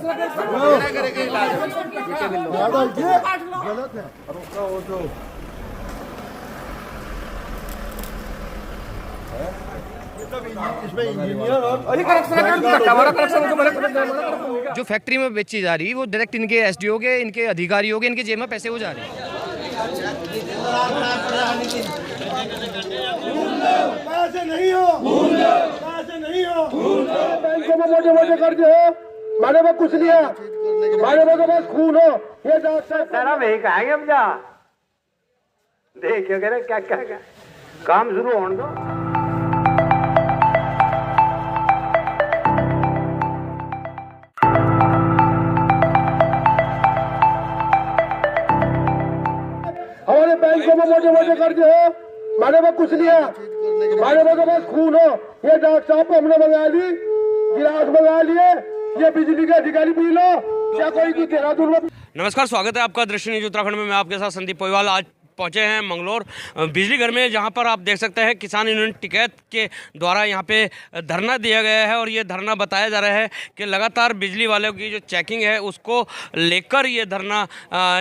गलत है। इसमें इंजीनियर और जो फैक्ट्री में बेची जा रही वो डायरेक्ट इनके एसडीओ के, इनके अधिकारियों के, इनके जेब में पैसे हो जा रहे हैं। पैसे नहीं हो, पैसे नहीं हो, बैंकों में मोटे-मोटे कर्ज हो, हमारे पास कुछ नहीं है, हमारे पास बस खून हो। ये सारा वही कहेंगे हम जा देखिए क्या क्या क्या काम शुरू होने दो। हमारे बैंकों में मोटे-मोटे कर्ज हो, हमारे पास कुछ नहीं है, हमारे पास बस खून हो। ये डॉक्टर साहब को हमने मंगा ली, गिलास मंगा लिए, ये बिजली के अधिकारी पी लो, क्या कोई की देहरादून में। नमस्कार, स्वागत है आपका दृष्टि न्यूज उत्तराखंड में। मैं आपके साथ संदीप पोईवाल। आज पहुंचे हैं मंगलौर बिजली घर में, जहां पर आप देख सकते हैं किसान यूनियन टिकैत के द्वारा यहां पे धरना दिया गया है। और ये धरना बताया जा रहा है कि लगातार बिजली वालों की जो चेकिंग है उसको लेकर ये धरना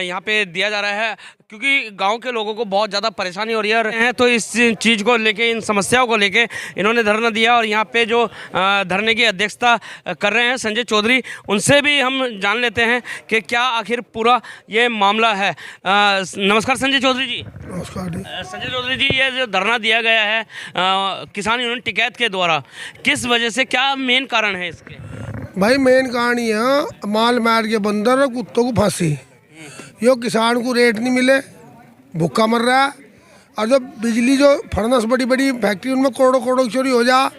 यहां पे दिया जा रहा है, क्योंकि गांव के लोगों को बहुत ज़्यादा परेशानी हो रही है। तो इस चीज़ को लेके, इन समस्याओं को लेके इन्होंने धरना दिया। और यहाँ पे जो धरने की अध्यक्षता कर रहे हैं संजय चौधरी, उनसे भी हम जान लेते हैं कि क्या आखिर पूरा ये मामला है। नमस्कार संजय चौधरी जी। नमस्कार जी। संजय चौधरी जी, ये जो धरना दिया गया है किसान यूनियन टिकैत के द्वारा, किस वजह से, क्या मेन कारण है इसके? भाई मेन कारण ये है, माल मार के बंदर और कुत्तों को फांसी। यो किसान को रेट नहीं मिले, भूखा मर रहा है। और जब बिजली जो फर्नेस बड़ी बड़ी फैक्ट्री उनमें करोड़ों करोड़ों की चोरी हो जा,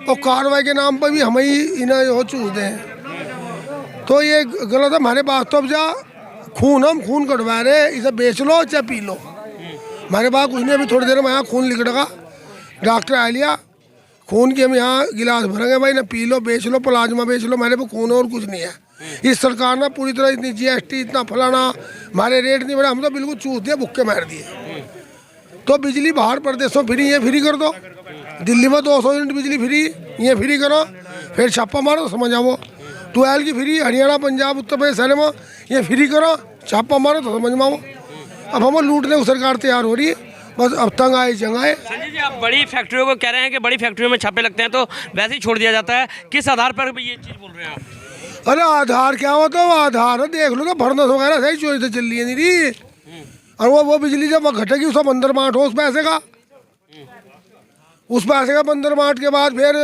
और कार्रवाई के नाम पर भी हम ही इन्हें हो चूसते हैं, तो ये गलत है हमारे पास। तो अब जा खून, हम खून कटवा रहे, इसे बेच लो चाहे पी लो, हमारे पास कुछ नहीं। अभी थोड़ी देर में यहाँ खून लिखड़ेगा, डॉक्टर आ लिया, खून की हम यहाँ गिलास भरेंगे। भाई ना पी लो, बेच लो, प्लाज्मा बेच लो, हमारे पास खून और कुछ नहीं है। इस सरकार ने पूरी तरह इतनी जीएसटी, इतना फलाना, हमारे रेट नहीं बढ़ा, हम तो बिल्कुल चूस दिए, भुक्के मार दिए। तो बिजली बाहर प्रदेशों फ्री, ये फ्री कर दो। दिल्ली में 200 यूनिट बिजली फ्री, ये फ्री करो, फिर छापा मारो, समझ आओ। 12 की फ्री हरियाणा, पंजाब, उत्तर प्रदेश सारे में, ये फ्री करो, छापा मारो तो समझ में आओ। अब हम लूटने को सरकार तैयार हो रही है, बस अब तंग आए जंगाए। संजय जी, आप बड़ी फैक्ट्रियों को कह रहे हैं कि बड़ी फैक्ट्रियों में छापे लगते हैं तो वैसे ही छोड़ दिया जाता है, किस आधार पर ये चीज़ बोल रहे हैं आप? अरे आधार क्या होता है? आधार देख लो तो फर्नेस वगैरह सही चोरी से चल रही है नहीं। और वो बिजली जब घटेगी उसका बंदर माठ हो, उस पैसे का, उस पैसे का बंदर माठ के बाद फिर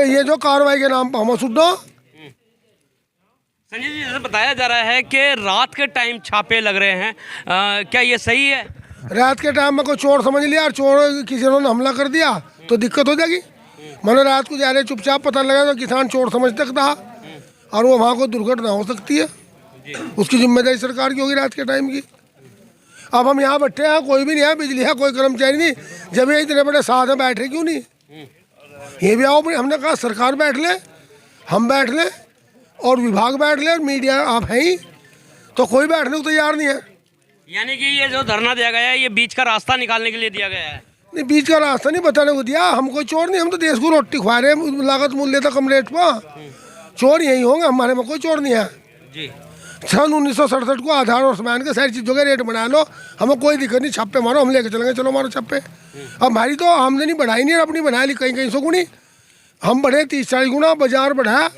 ये जो कार्रवाई के नाम पर हम सुनो। संजय जी, जैसे बताया जा रहा है कि रात के टाइम छापे लग रहे हैं, क्या ये सही है? रात के टाइम में कोई चोर समझ लिया और चोर किसी ने हमला कर दिया तो दिक्कत हो जाएगी। मैंने रात को जा रहे चुपचाप पता लगा तो किसान चोर समझ सकता है, और वो वहाँ को दुर्घटना हो सकती है, उसकी जिम्मेदारी सरकार की होगी रात के टाइम की। अब हम यहाँ बैठे हैं, कोई भी नहीं है, बिजली है, कोई कर्मचारी नहीं, जब ये इतने बड़े साथ में बैठ रहे क्यों नहीं? ये भी आओ, हमने कहा सरकार बैठ ले, हम बैठ ले, और विभाग बैठ ले, और मीडिया आप हैं ही, तो कोई बैठने को तैयार नहीं है। यानी कि ये जो धरना दिया गया है, ये बीच का रास्ता निकालने के लिए दिया गया है? नहीं, बीच का रास्ता नहीं बताने को दिया, हम कोई चोर नहीं, हम तो देश को रोटी खवा रहे हैं लागत मूल्य था कम रेट पर। चोर यही होंगे, हमारे में कोई चोर नहीं है जी। सन 1967 को आधार और सामान के सारी चीज़ों के रेट बना लो, हमें कोई दिक्कत नहीं, छापे मारो, हम लेके चलेंगे, चलो मारो छापे। अब हमारी तो आमदनी बढ़ाई नहीं, अपनी बना ली कहीं कहीं 100 गुनी, हम बढ़े 30-40 गुना, बाजार बढ़ा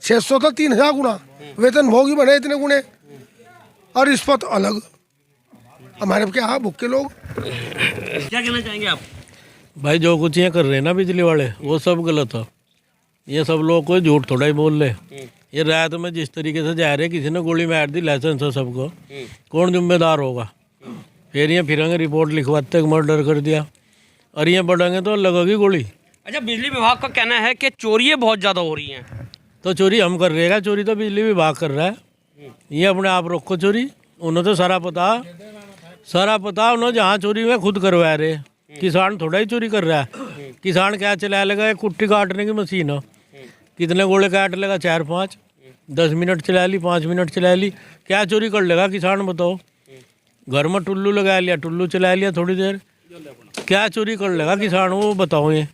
600 था 3000 गुना, वेतन भोगी बढ़े इतने गुने, और रिश्वत अलग। हमारे क्या भूखे लोग। क्या कहना चाहेंगे आप? भाई जो कुछ ये कर रहे हैं ना बिजली वाले, वो सब गलत है। ये सब लोग कोई झूठ थोड़ा ही बोल रहे। ये रात में जिस तरीके से जा रहे, किसी ने गोली मार दी, लाइसेंस है सबको, कौन जिम्मेदार होगा? फिर ये फिरेंगे रिपोर्ट लिखवाते मर्डर कर दिया, और ये बढ़ेंगे तो लगेगी गोली। अच्छा, बिजली विभाग का कहना है कि चोरियाँ बहुत ज़्यादा हो रही हैं। तो चोरी हम कर रहे हैं, चोरी तो बिजली विभाग कर रहा है। ये अपने आप रोको चोरी, उन्हें तो सारा पता, उन्होंने जहाँ चोरी में खुद करवा रहे। किसान थोड़ा ही चोरी कर रहा है। किसान क्या चला लेगा? एक कुट्टी काटने की मशीन है, कितने गोले काट लेगा? 4-5, 10 मिनट चला ली, 5 मिनट चला ली, क्या चोरी कर लेगा किसान बताओ? घर में टुल्लू लगा लिया, टुल्लू चला लिया थोड़ी देर, क्या चोरी कर लेगा किसान वो बताओ? ये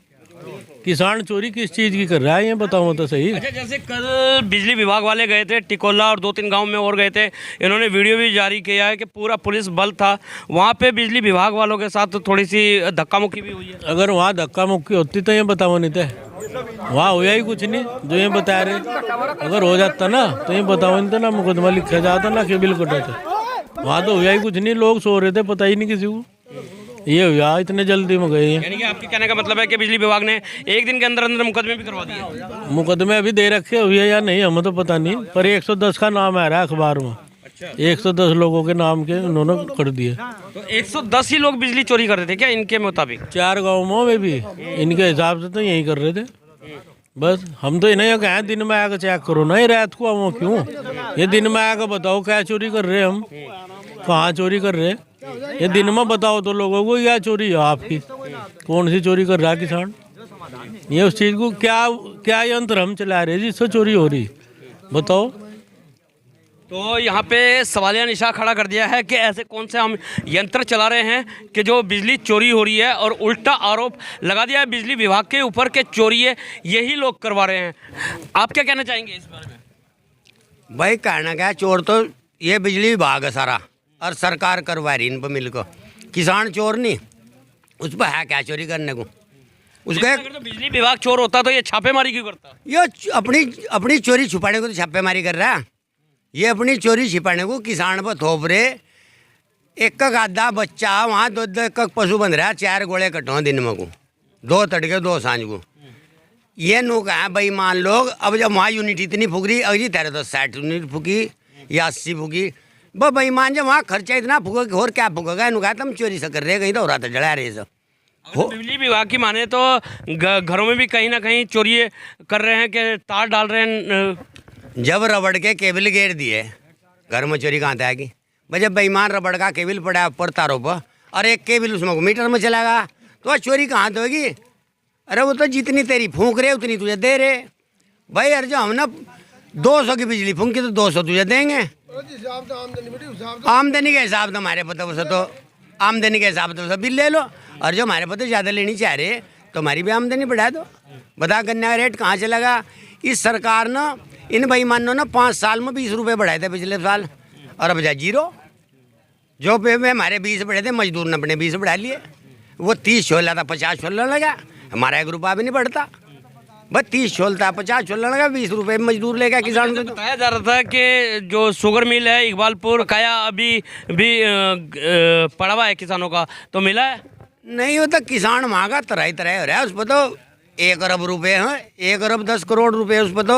किसान चोरी किस चीज़ की कर रहा है ये बताओ तो सही। अच्छा, जैसे कल बिजली विभाग वाले गए थे टिकोला और 2-3 गांव में और गए थे, इन्होंने वीडियो भी जारी किया है कि पूरा पुलिस बल था वहाँ पे, बिजली विभाग वालों के साथ थोड़ी सी धक्का मुक्की भी हुई है। अगर वहाँ धक्का मुक्की होती तो ये बताओ नहीं थे, वहाँ होया ही कुछ नहीं जो ये बता रहे। अगर हो जाता ना तो ये बताओ नहीं था ना, मुकदमा लिखा जाता ना केबिल कटाते। वहाँ तो होया ही कुछ नहीं, लोग सो रहे थे, पता ही नहीं किसी को। ये हुआ इतने जल्दी में गए हैं। यानी कि आपके कहने का मतलब है कि बिजली विभाग ने एक दिन के अंदर अंदर मुकदमे भी करवा दिए। मुकदमे अभी दे रखे हुए या नहीं हमें तो पता नहीं, पर 110 का नाम आ रहा है अखबार में। 110 लोगों के नाम के उन्होंने कर दिए। तो 110 ही लोग बिजली चोरी कर रहे थे क्या इनके मुताबिक? 4 गाँवों में भी इनके हिसाब से तो यही कर रहे थे। बस हम तो इन्हें कहें दिन में आकर चेक करो ना, ये रात को हम क्यों, ये दिन में आकर बताओ क्या चोरी कर रहे हैं हम, कहाँ चोरी कर रहे हैं, ये दिन में बताओ तो लोगों को क्या चोरी है आपकी, कौन सी चोरी कर रहा है किसान। ये उस चीज़ को क्या यंत्र हम चला रहे हैं जिससे चोरी हो रही, बताओ। तो यहाँ पे सवालिया निशान खड़ा कर दिया है कि ऐसे कौन से हम यंत्र चला रहे हैं कि जो बिजली चोरी हो रही है, और उल्टा आरोप लगा दिया है बिजली विभाग के ऊपर कि चोरी है यही लोग करवा रहे हैं। आप क्या कहना चाहेंगे इस बारे में? भाई कहना क्या, चोर तो ये बिजली विभाग है सारा, और सरकार करवा रही इन पर मिलकर। किसान चोर नहीं, उस पर है क्या चोरी करने को। उसका अगर तो बिजली विभाग चोर होता तो ये छापेमारी क्यों करता? ये अपनी चोरी छुपाने को तो छापेमारी कर रहा है। ये अपनी चोरी छिपाने को किसान पर थोप रहे। एक आधा बच्चा वहाँ 2 पशु बंध रहा है, 4 गोले कटो दिन में को, 2 तड़के 2 सांझ को। ये नो कहा बेईमान लोग। अब जब वहाँ यूनिट इतनी फूक रही, अभी तेरे तो 60 यूनिट फूकी या 80 फूकी, वो बेईमान जब वहाँ खर्चा इतना फूका और क्या फूकेगा। इन्होंने कहा तुम चोरी से कर रहे, कहीं तो हो रहा था जड़ा रहे सब। अगर बिजली विभाग की माने तो घरों में भी कहीं ना कहीं चोरी कर रहे हैं कि तार डाल रहे हैं। जब रबड़ के केबल घेर दिए, घर में चोरी कहाँ आएगी भाई। जब बेईमान रबड़ का केबल पड़ा ऊपर तारों पर, और एक केबल उसमें मीटर में चलागा, तो चोरी कहाँ तो होगी। अरे वो तो जितनी तेरी फूंक रहे उतनी तुझे दे रहे भाई। अरे जो हम ना 200 की बिजली फूंकी तो 200 तुझे देंगे। आमदनी के हिसाब से हमारे पता वैसे तो आमदनी के हिसाब से बिल ले लो, और जो हमारे पता ज़्यादा लेनी चाह रहे तो हमारी भी आमदनी बढ़ा दो। बता गन्ने का रेट कहाँ चलेगा। इस सरकार ने इन बेईमानों ने 5 साल में 20 रुपये बढ़ाए थे पिछले साल, और अब जा 0। जो पे में हमारे 20 बढ़े थे, मजदूर ने अपने 20 बढ़ा लिए। वो 30 छोला था, 50 छोलने लगा। हमारा 1 रुपया भी नहीं बढ़ता, बस 30 छोलता 50 छोलने लगा। 20 रुपये मजदूर लेगा किसान को। बताया जा रहा था कि जो शुगर मिल है इकबालपुर काया अभी भी पड़ा हुआ है किसानों का, तो मिला है नहीं। वो तो किसान मांगा तरह तरह हो रहा है। उस पर तो 1 अरब रुपये हैं, 1 अरब 10 करोड़ रुपए उस पर तो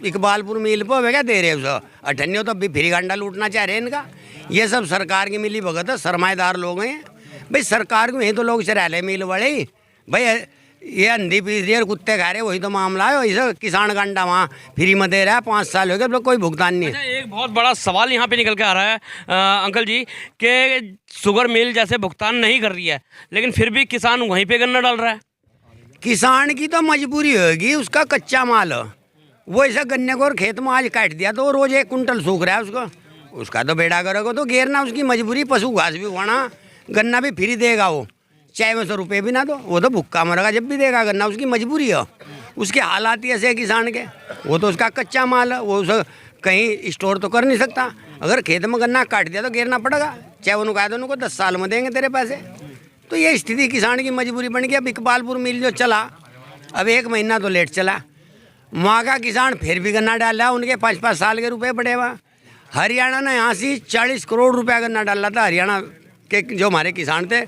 इकबालपुर मिल पर क्या दे रहे हैं उसको। अठन्नी तो अभी फ्री गंडा लूटना चाह रहे हैं इनका। ये सब सरकार की मिली भगत है, सरमाएदार लोग हैं भाई। सरकार को यही तो लोग चरा ले मिल वाले ही भाई। ये अंधी पीस रही है और कुत्ते खा रहे, वही तो मामला है। वही सब किसान गंडा वहाँ फ्री में दे रहा है, 5 साल हो गए, तो कोई भुगतान नहीं है। अच्छा, एक बहुत बड़ा सवाल यहाँ पे निकल के आ रहा है अंकल जी कि शुगर मिल जैसे भुगतान नहीं कर रही है, लेकिन फिर भी किसान वहीं पे गन्ना डाल रहा है। किसान की तो मजबूरी होगी, उसका कच्चा माल है वो। ऐसा गन्ने को और खेत में आज काट दिया तो रोज 1 कुंटल सूख रहा है उसको। उसका तो बेड़ा करोगे तो घेरना उसकी मजबूरी। पशु घास भी उगाना, गन्ना भी फ्री देगा वो, चाहे में 100 रुपये भी ना दो, वो तो भुक्का मरेगा जब भी देगा गन्ना। उसकी मजबूरी है, उसके हालात ही ऐसे है किसान के। वो तो उसका कच्चा माल है, वो उसे कहीं स्टोर तो कर नहीं सकता। अगर खेत में गन्ना काट दिया तो घेरना पड़ेगा, चाहे उन्होंने कहा तो उनको 10 साल में देंगे तेरे पैसे। तो ये स्थिति किसान की मजबूरी बन गई। अब इकबालपुर मिल जो चला, अब 1 महीना तो लेट चला। वहाँ का किसान फिर भी गन्ना डाला, उनके 5-5 साल के रुपए पड़े हुआ। हरियाणा ने यहाँ से 40 करोड़ रुपया गन्ना डाला था। हरियाणा के जो हमारे किसान थे,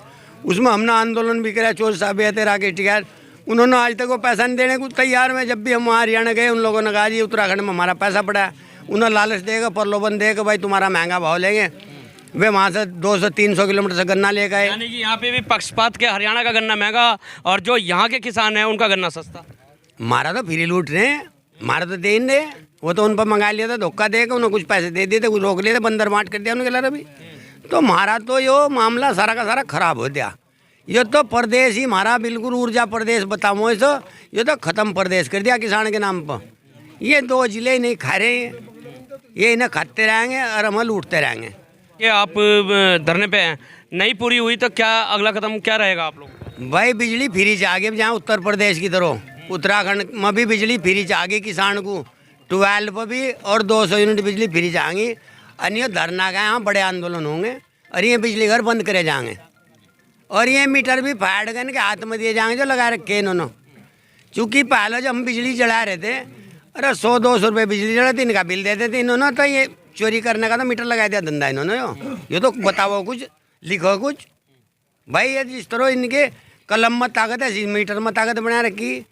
उसमें हमने आंदोलन भी करा। चोर साहब थे, राकेश टिकैत, उन्होंने आज तक वो पैसा नहीं देने को तैयार में। जब भी हम वहाँ हरियाणा गए, उन लोगों ने कहा जी उत्तराखंड में हमारा पैसा पड़ा है। उन्हें लालच देगा, प्रलोभन देगा भाई तुम्हारा महंगा भाव लेंगे। वे वहाँ से 200-300 किलोमीटर से गन्ना ले गए। यानी कि यहाँ पे भी पक्षपात के हरियाणा का गन्ना महंगा और जो यहाँ के किसान हैं उनका गन्ना सस्ता। हमारा तो फ्री लूट रहे हैं, हमारा तो दे नहीं रहे। वो तो उन पर मंगा लिया था, धोखा देगा, उन्होंने कुछ पैसे दे दिए थे, कुछ रोक लिए थे, बंदर बांट कर दिया उनके लिए अभी। तो हमारा तो यो मामला सारा का सारा खराब हो गया। ये तो प्रदेश ही हमारा बिल्कुल ऊर्जा प्रदेश बताओ इसे, ये तो ख़त्म प्रदेश कर दिया किसान के नाम पर। ये 2 जिले नहीं खा रहे हैं, ये इन्हें खाते रहेंगे और हम लूटते रहेंगे। ये आप धरने पे हैं, नहीं पूरी हुई तो क्या अगला कदम क्या रहेगा आप लोग? भाई बिजली फ्री जाके जहाँ उत्तर प्रदेश की तरह उत्तराखंड में भी बिजली फ्री चाहिए किसान को, 12 पर भी, और 200 यूनिट बिजली फ्री चाहिए। और ये धरना का यहाँ बड़े आंदोलन होंगे और ये बिजली घर बंद करे जाएंगे और ये मीटर भी फाड़ कर के हाथ में दिए जाएंगे जो लगा रखे इन्होंने। चूँकि पहले जब हम बिजली जला रहे थे, अरे 100-200 रुपये बिजली जला थी, इनका बिल देते थे इन्होंने, तो ये चोरी करने का तो मीटर लगा दिया धंधा इन्होंने। ये तो बताओ कुछ, लिखो कुछ भाई। ये जिस तरह इनके कलम में ताकत है, मीटर में ताकत बना रखी।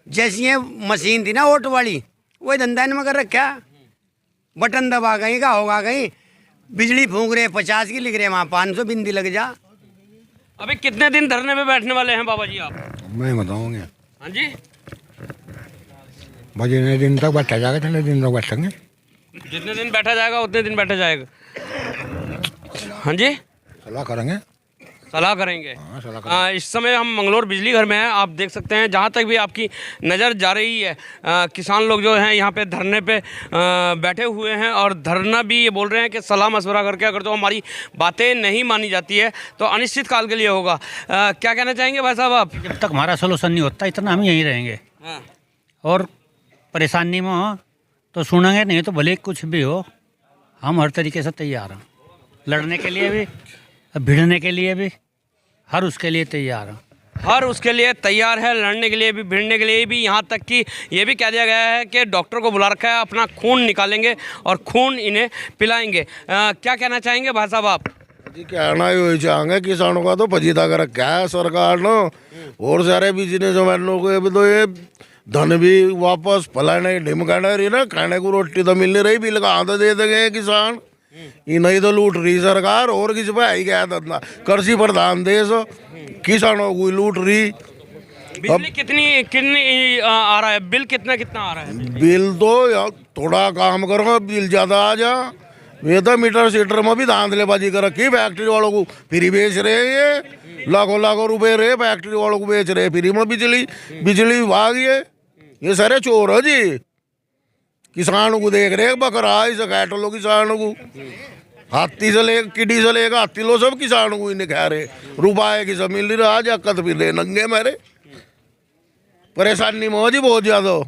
जैसी ये मशीन थी ना ओट वाली, वही धंधा इनमें कर रखा। बटन दबा गई का होगा, कहीं बिजली फूंक रहे 50 की, लिख रहे वहाँ 500 बिंदी लग जा। अभी कितने दिन धरने में बैठने वाले हैं बाबा जी आप? मैं बताऊंगे। हाँ जी, जितने दिन तक बैठा जाएगा जितने दिन तक बैठेंगे। जितने दिन बैठा जाएगा उतने दिन बैठा जाएगा। हाँ जी, सलाह करेंगे। सलाह करेंगे। हाँ, सलाह करेंगे। इस समय हम मंगलौर बिजली घर में हैं। आप देख सकते हैं जहाँ तक भी आपकी नज़र जा रही है, किसान लोग जो हैं यहाँ पे धरने पे बैठे हुए हैं और धरना भी ये बोल रहे हैं कि सलाह मशवरा करके अगर तो हमारी बातें नहीं मानी जाती है तो अनिश्चित काल के लिए होगा। क्या कहना चाहेंगे भाई साहब आप? जब तक हमारा सोल्यूशन नहीं होता इतना हम यहीं रहेंगे। हाँ। और परेशानी में हो तो सुनेंगे, नहीं तो भले कुछ भी हो, हम हर तरीके से तैयार हैं लड़ने के लिए भी, भिड़ने के लिए भी, हर उसके लिए तैयार हैं। हर उसके लिए तैयार है, लड़ने के लिए भी, भिड़ने के लिए भी। यहाँ तक कि ये भी कह दिया गया है कि डॉक्टर को बुला रखा है, अपना खून निकालेंगे और खून इन्हें पिलाएंगे। क्या कहना चाहेंगे भाई साहब आप? जी कहना ही चाहेंगे, किसानों का तो फजीता कर रखा है सरकार ने और सारे बिजनेस मैनों को। अभी तो ये धन भी वापस फलाने ढिमकाने रही ना, खाने को रोटी तो मिल नहीं रही, बिल कहाँ तो दे देंगे किसान। ये नहीं तो लूट रही सरकार, और किसी पे आई क्या धंधा। कृषि प्रधान देश, किसानों को लूट रही। बिजली कितनी कितनी आ रहा है? बिल कितना कितना आ रहा है? बिल तो यार थोड़ा काम करो, बिल ज़्यादा आ जा। ये तो मीटर सीटर में भी धांधलेबाजी कर रखी, फैक्ट्री वालों को फ्री बेच रहे हैं। ये लाखों लाखों रुपए रहे फैक्ट्री वालों को बेच रहे फ्री में बिजली। बिजली विभाग ये सारे चोर है जी। किसानों को देख रहे बकरा इसे काट लो, किसानों को हाथी से ले किडी से लेकर हाथी लो, सब किसानों को इन्हें खा रहे। रुपये की सब मिल रहा, जकत फिर रहे नंगे मेरे। परेशानी में हो जी बहुत ज्यादा।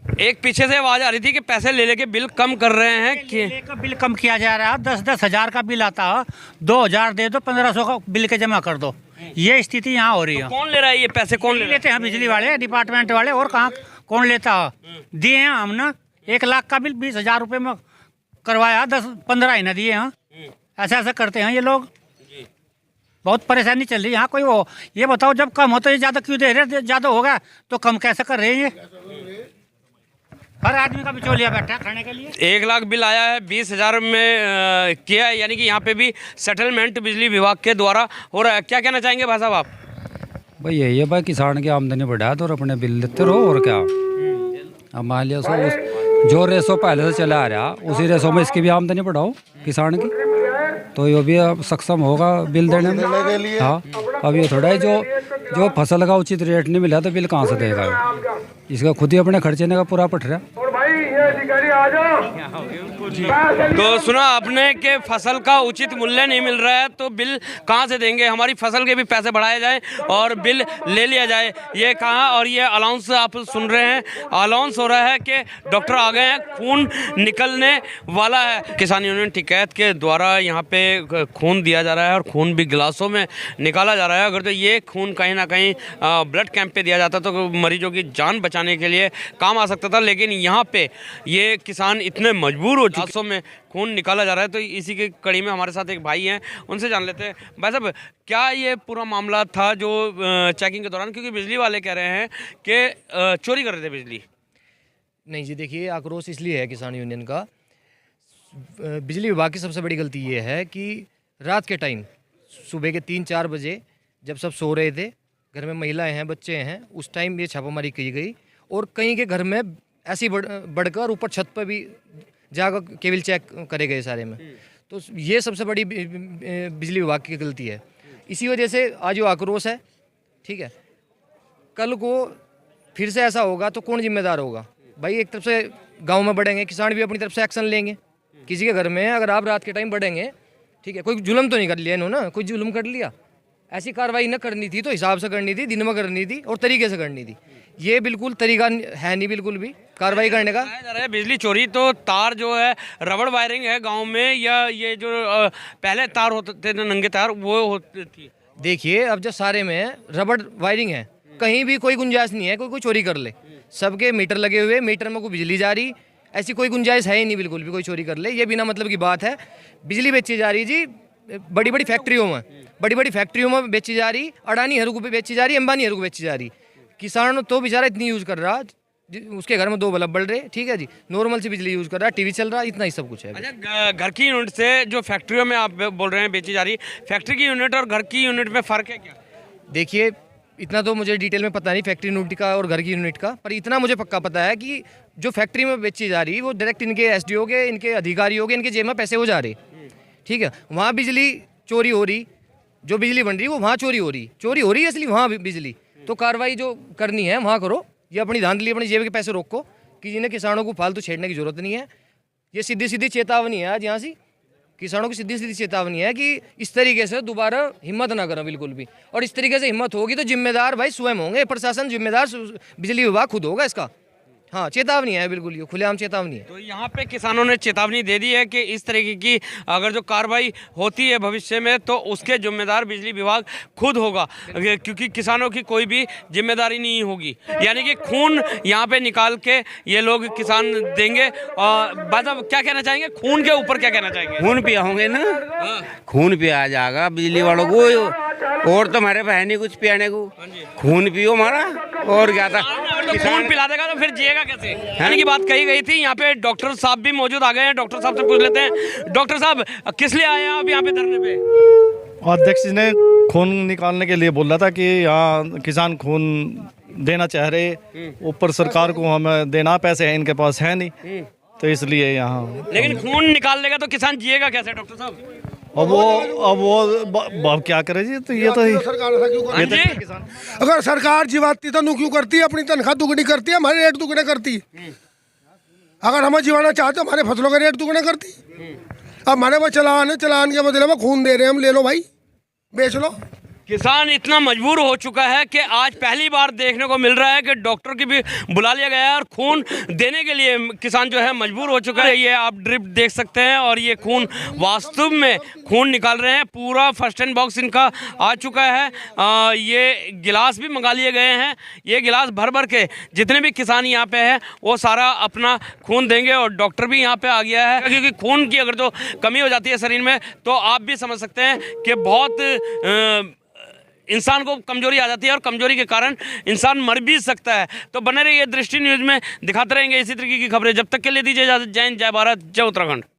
एक पीछे से आवाज आ रही थी कि पैसे ले लेके बिल कम कर रहे हैं कि बिल कम किया जा रहा है। 10-10 हज़ार का बिल आता है, 2,000 दे दो, 1500 का बिल के जमा कर दो। ये स्थिति यहाँ हो रही है। कौन ले रहा है ये पैसे? कौन लेते हैं? बिजली वाले, डिपार्टमेंट वाले। और कहाँ कौन लेता है? दिए हैं हम ना 1 लाख का बिल 20,000 रुपये में करवाया, 10-15 ही ना दिए हैं। ऐसा ऐसा करते हैं ये लोग। बहुत परेशानी चल रही है यहाँ। कोई वो ये बताओ, जब कम हो तो ये ज़्यादा क्यों दे रहे? ज़्यादा होगा तो कम कैसे कर रहे हैं ये? हर आदमी का बिचौलिया बैठा है खाने के लिए। 1 लाख बिल आया है, 20,000 में किया है, यानी कि यहाँ पे भी सेटलमेंट बिजली विभाग के द्वारा हो रहा है। क्या कहना चाहेंगे भाई साहब आप? भाई यही है भाई, किसान की आमदनी बढ़ा दो और अपने बिल देते रहो, और क्या। अब मान लिया जो रेसो पहले से चला आ रहा, उसी रेसो में इसकी भी आमदनी बढ़ाओ किसान की, तो ये भी अब सक्षम होगा बिल देने में। हाँ, अब ये थोड़ा है जो फसल का उचित रेट नहीं मिला तो बिल कहाँ से देगा? इसका खुद ही अपने खर्चे का पूरा पट रहा। तो सुना आपने कि फसल का उचित मूल्य नहीं मिल रहा है तो बिल कहाँ से देंगे? हमारी फसल के भी पैसे बढ़ाए जाएं और बिल ले लिया जाए, ये कहा। और ये अनाउंस आप सुन रहे हैं, अनाउंस हो रहा है कि डॉक्टर आ गए हैं, खून निकलने वाला है। किसान यूनियन टिकैत के द्वारा यहाँ पे खून दिया जा रहा है और खून भी गिलासों में निकाला जा रहा है। अगर तो ये खून कहीं ना कहीं ब्लड कैंप पे दिया जाता तो मरीजों की जान बचाने के लिए काम आ सकता था, लेकिन यहाँ पे ये किसान इतने मजबूर हो चुके में खून निकाला जा रहा है। तो इसी की कड़ी में हमारे साथ एक भाई हैं, उनसे जान लेते हैं। भाई साहब, क्या ये पूरा मामला था जो चेकिंग के दौरान, क्योंकि बिजली वाले कह रहे हैं कि चोरी कर रहे थे बिजली? नहीं जी, देखिए आक्रोश इसलिए है किसान यूनियन का, बिजली विभाग की सबसे बड़ी गलती ये है कि रात के टाइम सुबह के 3-4 बजे जब सब सो रहे थे, घर में महिलाएं हैं, बच्चे हैं, उस टाइम ये छापामारी की गई और कहीं के घर में ऐसी बढ़कर ऊपर छत पर भी जाकर केबल चेक करे गए सारे में। तो ये सबसे बड़ी बिजली विभाग की गलती है। इसी वजह से आज जो आक्रोश है, ठीक है, कल को फिर से ऐसा होगा तो कौन जिम्मेदार होगा? भाई एक तरफ से गांव में बढ़ेंगे, किसान भी अपनी तरफ से एक्शन लेंगे। किसी के घर में अगर आप रात के टाइम बढ़ेंगे, ठीक है, कोई जुल्म तो नहीं कर लिया इन्होंने, कोई जुल्म कर लिया? ऐसी कार्रवाई न करनी थी तो हिसाब से करनी थी, दिन में करनी थी और तरीके से करनी थी। ये बिल्कुल तरीका है नहीं बिल्कुल भी कार्रवाई करने का। बताया जा रहा है बिजली चोरी तो तार जो है रबड़ वायरिंग है गांव में, या ये जो पहले तार होते थे नंगे तार वो होती थी। देखिए अब जो सारे में रबड़ वायरिंग है, कहीं भी कोई गुंजाइश नहीं है कोई चोरी कर ले। सबके मीटर लगे हुए, मीटर में कोई बिजली जा रही, ऐसी कोई गुंजाइश है ही नहीं बिल्कुल भी कोई चोरी कर ले। ये बिना मतलब की बात है। बिजली बेची जा रही जी बड़ी बड़ी फैक्ट्रियों में, बड़ी बड़ी फैक्ट्रियों में बेची जा रही, अडानी हरू को भी बेची जा रही, अंबानी हरू को बेची जा रही। किसान तो बेचारा इतनी यूज़ कर रहा, उसके घर में 2 बल्ब बढ़ रहे, ठीक है जी, नॉर्मल सी बिजली यूज़ कर रहा, टीवी चल रहा, इतना ही सब कुछ है। अच्छा, घर की यूनिट से जो फैक्ट्रियों में आप बोल रहे हैं बेची जा रही, फैक्ट्री की यूनिट और घर की यूनिट में फ़र्क है क्या? देखिए इतना तो मुझे डिटेल में पता नहीं फैक्ट्री यूनिट का और घर की यूनिट का, पर इतना मुझे पक्का पता है कि जो फैक्ट्री में बेची जा रही वो डायरेक्ट इनके एसडीओ के, इनके अधिकारियों के, इनके जेब में पैसे हो जा रहे, ठीक है। वहाँ बिजली चोरी हो रही, जो बिजली बन रही वो वहाँ चोरी हो रही है इसलिए वहाँ बिजली। तो कार्रवाई जो करनी है वहाँ करो, ये अपनी धांधली अपनी जेब के पैसे रोको कि जिन्हें किसानों को फालतू छेड़ने की जरूरत नहीं है। ये सीधी सीधी चेतावनी है आज यहाँ से, किसानों की सीधी सीधी चेतावनी है कि इस तरीके से दोबारा हिम्मत ना करें बिल्कुल भी। और इस तरीके से हिम्मत होगी तो जिम्मेदार भाई स्वयं होंगे, प्रशासन जिम्मेदार, बिजली विभाग खुद होगा इसका। हाँ, चेतावनी है बिल्कुल, ये खुलेआम चेतावनी है। तो यहाँ पे किसानों ने चेतावनी दे दी है कि इस तरीके की अगर जो कार्रवाई होती है भविष्य में तो उसके जिम्मेदार बिजली विभाग खुद होगा, क्योंकि किसानों की कोई भी जिम्मेदारी नहीं होगी। यानी कि खून यहाँ पे निकाल के ये लोग किसान देंगे। और बात क्या कहना चाहेंगे, खून के ऊपर क्या कहना चाहेंगे? खून पिया होंगे ना, खून पिया जाएगा बिजली वालों को, और तो हमारे पास नहीं कुछ पियाने को, खून पियो हमारा, और क्या था। खून पिला देगा तो फिर जिएगा कैसे, यानी कि बात कही गई थी। यहाँ पे डॉक्टर साहब भी मौजूद आ गए हैं, डॉक्टर साहब से पूछ लेते हैं। डॉक्टर साहब किस लिए आए हैं आप यहाँ पे धरने पे? अध्यक्ष जी ने खून निकालने के लिए बोला था कि यहाँ किसान खून देना चाह रहे, ऊपर सरकार को हमें देना, पैसे हैं इनके पास है नहीं, तो इसलिए यहाँ। लेकिन खून निकाल लेगा तो किसान जिएगा कैसे डॉक्टर साहब? अब वो क्या करे जी, तो ये तो अगर सरकार जीवाती तो क्यों करती है, अपनी तनख्वाह दुगनी करती है, हमारे रेट दुगने करती है। अगर हमें जीवाना चाहते हमारे फसलों का रेट दुगने करती। अब हमारे वो चलान है, चलान के बदले में खून दे रहे हैं हम, ले लो भाई, बेच लो। किसान इतना मजबूर हो चुका है कि आज पहली बार देखने को मिल रहा है कि डॉक्टर की भी बुला लिया गया है और खून देने के लिए किसान जो है मजबूर हो चुका है। ये आप ड्रिप देख सकते हैं और ये खून वास्तव में खून निकाल रहे हैं। पूरा फर्स्ट एंड बॉक्स इनका आ चुका है। ये गिलास भी मंगा लिए गए हैं। ये गिलास भर भर के जितने भी किसान यहाँ पे है वो सारा अपना खून देंगे और डॉक्टर भी यहाँ पे आ गया है, क्योंकि खून की अगर जो कमी हो जाती है शरीर में तो आप भी समझ सकते हैं कि बहुत इंसान को कमजोरी आ जाती है और कमजोरी के कारण इंसान मर भी सकता है। तो बने रहिए दृष्टि न्यूज़ में, दिखाते रहेंगे इसी तरीके की खबरें। जब तक के लिए दीजिए इजाजत। जय हिंद, जय भारत, जय उत्तराखंड।